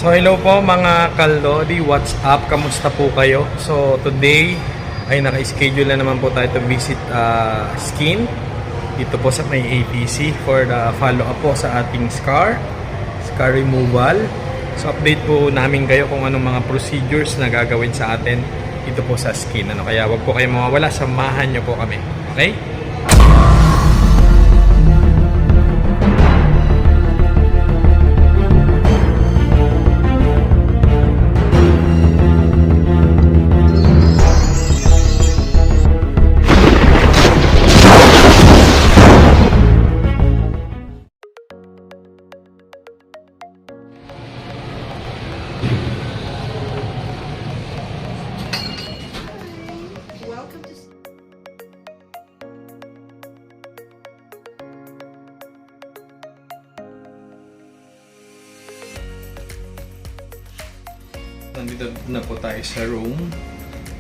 So hello po mga kalodi, what's up? Kamusta po kayo? So today ay naka-schedule na naman po tayo to visit skin dito po sa may APC for the follow-up po sa ating scar removal. So update po namin kayo kung anong mga procedures na gagawin sa atin dito po sa skin. Kaya wag po kayo mawawala, samahan nyo po kami. Okay? Nandito na po tayo sa room.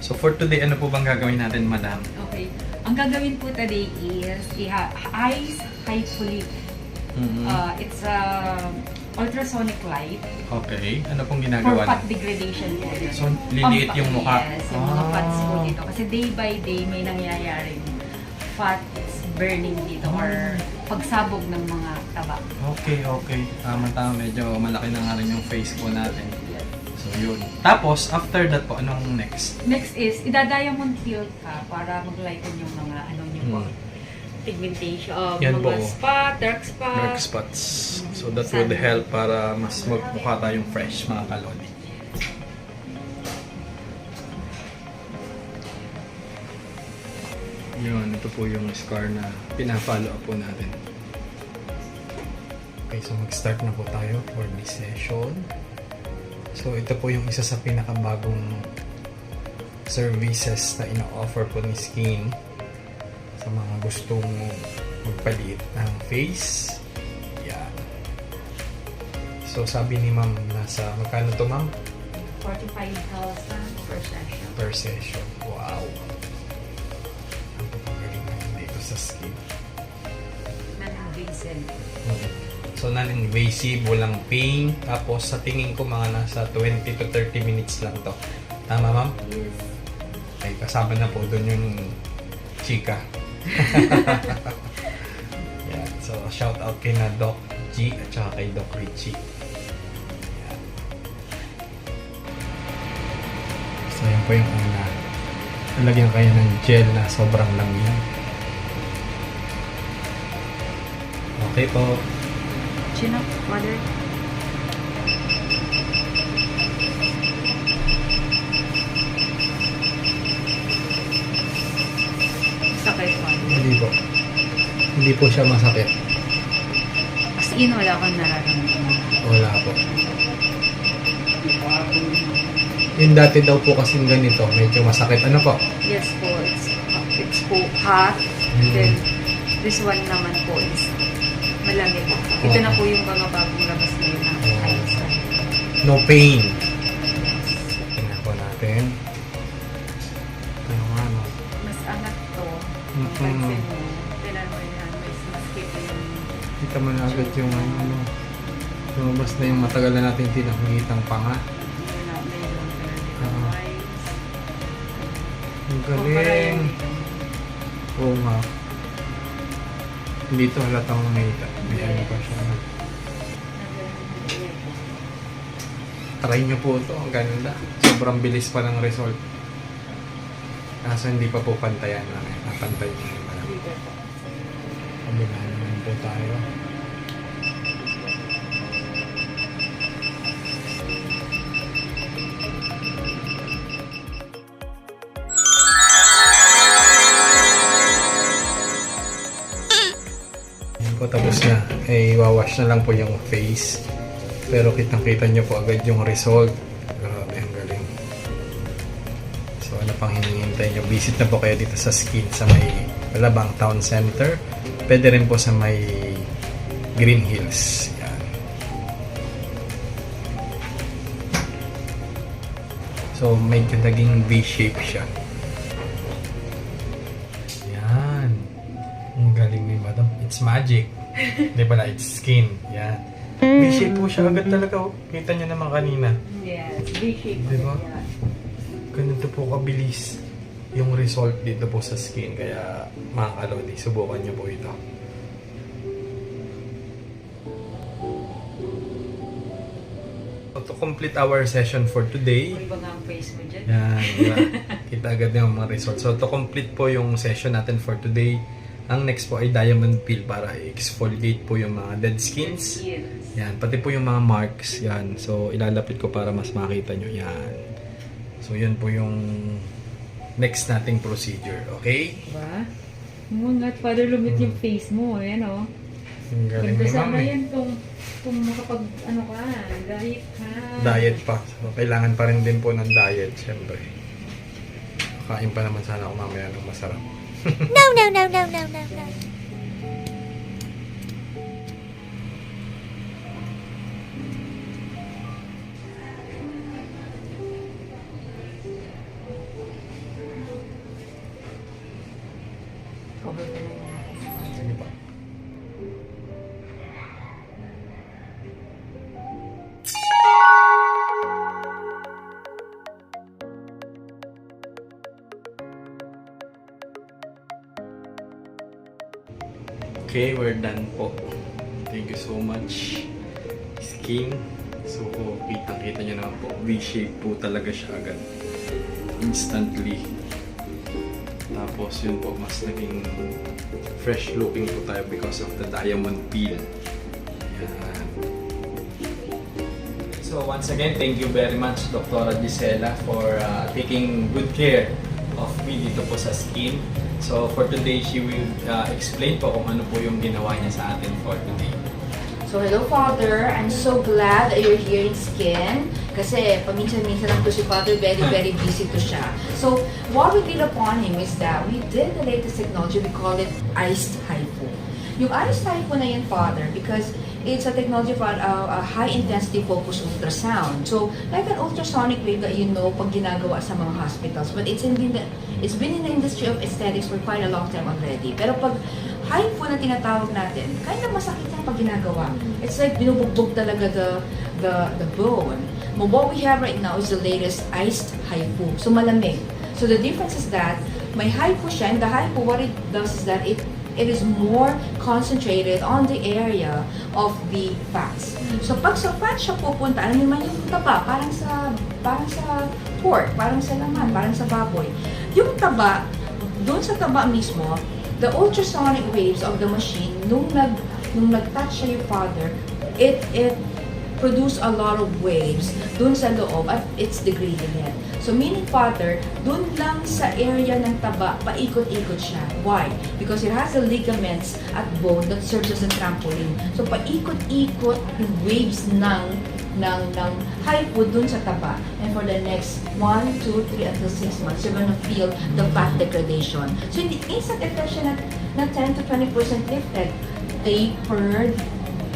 So for today, ano po bang gagawin natin, madam? Okay. Ang gagawin po today is eyes hypolip. It's ultrasonic light. Okay. Ano pong For ginagawa fat natin? degradation po yun. So liliit yung mukha? Yes, yung mga fats po dito. Kasi day by day may nangyayaring fats burning dito or pagsabog ng mga taba. Okay. Tama. Medyo malaki na nga rin yung face po natin. So yun. Tapos, after that po, anong next? Next is, ida-diamond field ka para mag-lighten yung mga pigmentation, Yan po. mga spot, dark spot. Dark spots. So that would help para mas magmukha tayong fresh, mga kalodi. Yun, ito po yung scar na pina-follow up po natin. Okay, so mag-start na po tayo for this session. So ito po yung isa sa pinakabagong services na ina-offer po ni Skin sa mga gustong magpalit ng face. Yan. So sabi ni ma'am, nasa magkano to, ma'am? 45,000 per session. Per session. Wow. Ang pagaling na dito sa Skin. Non-invasive. So non-invasive, walang pain. Tapos sa tingin ko mga nasa 20 to 30 minutes lang to. Tama, ma'am? Yes. Okay, kasama na po doon yung chika. Yeah. So shout out kay na Doc G at saka kay Doc Richie. Yeah. So yan po yung una. Nalagyan kayo ng gel na sobrang lamig. Okay po. Chin up, mother. Sakit po. Hindi po. Hindi po siya masakit. As in, wala kang nararamdaman. Wala po. Yung dati daw po kasing ganito, medyo masakit. Ano po? Yes po, it's po hot. Then, this one naman po is malamig. Ito na po yung mga bagong labas ngayon ng eyes. No pain. Tingnan po natin. Ano nga, no? Mas angat to. Pansin mo. Tinan mo yan. Mas maskip yung... Kita mo na agad yung ano. Lumabas na yung matagal na natin tinakitang panga. Ang galing. Oo nga. Dito halatang may ano pa siya. Try nyo po ito. Ang ganda. Sobrang bilis pa ng result. Kaso hindi pa po pantayan lang eh. Napantay nyo yung malamig. Kabila naman po tayo. Tapos na, iwawash na lang po yung face. Pero kitang-kita nyo po agad yung result. Grabe, ang galing. So, ano pang hinihintay nyo? Visit na po kayo dito sa Skin sa may Alabang Town Center. Pwede rin po sa may Green Hills. Yan. So, medyo naging V-shape siya. Yan. Ang galing ni Madam. It's magic. Di ba na? It's skin. Yan. V-shape po siya agad talaga. Oh. Kita niyo naman kanina. Yes, V-shape. Diba? Yan. Ganito po kabilis yung result dito po sa skin. Kaya mga kalodi, subukan niyo po ito. So, to complete our session for today, Iba nga ang face mo dyan. yan, diba? Kita agad yung mga results. So, to complete po yung session natin for today, ang next po ay diamond peel para exfoliate po yung mga dead skins. Yes. Yan, pati po yung mga marks. Yan, so ilalapit ko para mas makita nyo. Yan. So, yun po yung next nating procedure. Okay? Diba? Mga para lumit yung face mo. Ayan o. Ang galing Ganda ni sana Ma'am, eh. yan kung makapag, ano ka, diet ka. Diet pa. So, kailangan pa rin din po ng diet, syempre. Kain pa naman sana ako mamaya ng masarap. No, no, no, no, no, no, no. Cover ko na yun. Sige pa. Okay, we're done po. Thank you so much. Skin. So, kitang-kita nyo naman po. V-shape po talaga siya agad. Instantly. Tapos yun po, mas naging fresh looking po tayo because of the diamond peel. Yan. So once again, thank you very much Dr. Gisela for taking good care of me dito po sa skin. So for today, she will explain po kung ano po yung ginawa niya sa atin for today. So, hello Father. I'm so glad that you're here in Skin. Kasi paminsan-minsan lang to si Father, very busy to siya. So, what we did upon him is that we did the latest technology. We call it iced HIFU. Yung iced HIFU na yan, Father, because it's a technology for a high-intensity focused ultrasound. So, like an ultrasonic wave that you know pag ginagawa sa mga hospitals. But it's been in the industry of aesthetics for quite a long time already. Pero pag HIFU na tinatawag natin, kaya masakit yan pag ginagawa. It's like binubugbog talaga the bone. But what we have right now is the latest iced HIFU. So malamig. So the difference is that may HIFU siya, and the HIFU, what it does is that it is more concentrated on the area of the fats. So pag sa fat siya pupunta, ano naman yung taba, parang sa pork, parang sa laman, parang sa baboy. Yung taba, doon sa taba mismo, the ultrasonic waves of the machine, nung nag-touch siya yung Father, it produce a lot of waves dun sa loob at it's degrading it. So meaning Father, dun lang sa area ng taba, paikot-ikot siya. Why? Because it has the ligaments at bone that serves as a trampoline. So paikot-ikot yung waves ng HIFU dun sa taba. And for the next 1, 2, 3 until 6 months, you're gonna feel the fat degradation. So hindi instant effect siya na 10 to 20% lifted. Tapered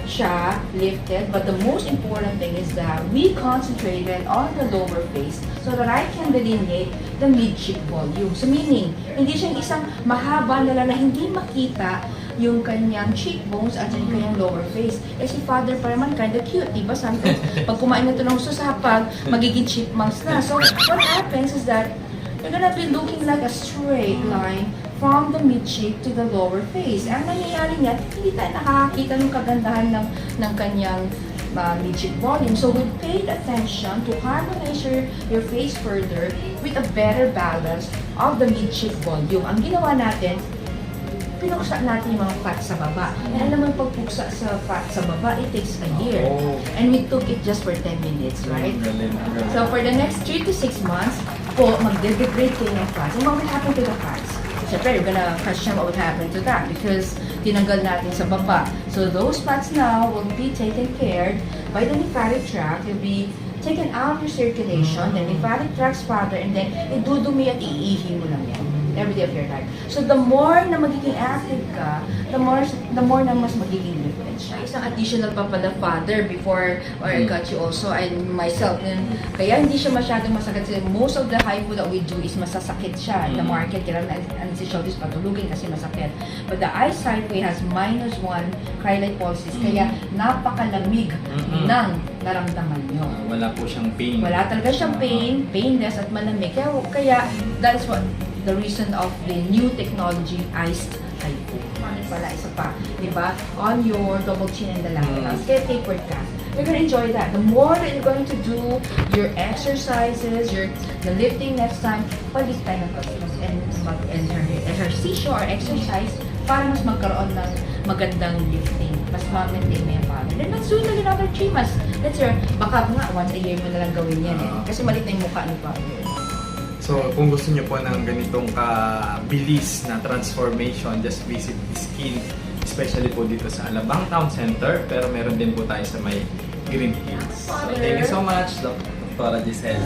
siya, lifted, but the most important thing is that we concentrated on the lower face so that I can delineate the mid-cheek volume. So meaning, hindi siya isang mahaba na hindi makita yung kanyang cheekbones at yung kanyang lower face. Eh si Father pa naman kinda cute, diba? Sometimes, pag kumain na ito ng susapag, magiging chipmunks na. So what happens is that you're gonna be looking like a straight line from the mid-cheek to the lower face. Ang nangyayari niya, hindi tayo nakakakita ng kagandahan ng kanyang mid-cheek volume. So we paid attention to harmonize your face further with a better balance of the mid-cheek volume. Ang ginawa natin, pinuksa natin yung mga fat sa baba. And alam mo yung pagpuksa sa fat sa baba, it takes a year. Oh. And we took it just for 10 minutes, right? Galing. So for the next 3 to 6 months, po, magde-degrade kayo ng fats. And what will happen to the fats? Siyempre, you're gonna question what would happen to that because tinanggal natin sa baba. So those fats now will be taken care by the lymphatic tract. You'll be taken out of your circulation, then lymphatic tract's Father, and then idudumi at iihi mo lang yan. every day of your life. So the more na magiging active ka, the more na mas magiging lifted siya. Isang additional pa pala, Father, before or I got you also, and myself, kaya hindi siya masyadong masakit. Kasi most of the hypo that we do is masasakit siya in the market. Kaya anesthesiologist patulugin kasi masakit. But the eyesight way has -1 cryolipolysis. Kaya napakalamig ng naramdaman nyo. Wala po siyang pain. Wala talaga siyang pain, painless at malamig. Kaya that's what the reason of the new technology, iced hypo. Pala, isa pa, di ba? On your double chin and the laterals. Kaya tapered ka. You're gonna enjoy that. The more that you're going to do your exercises, the lifting next time, palit tayo ng cosmos and exercise or exercise para mas magkaroon ng magandang lifting. Mas ma-maintain mo yung body. Then let's do it again another 3 months. Let's hear, baka nga once a year mo na lang gawin yan eh. Kasi malit na yung mukha ni Father. So, kung gusto niyo po ng ganitong kabilis na transformation, just visit Skin, especially po dito sa Alabang Town Center, pero meron din po tayo sa may Green Hills. So, thank you so much, Dr. Giselle.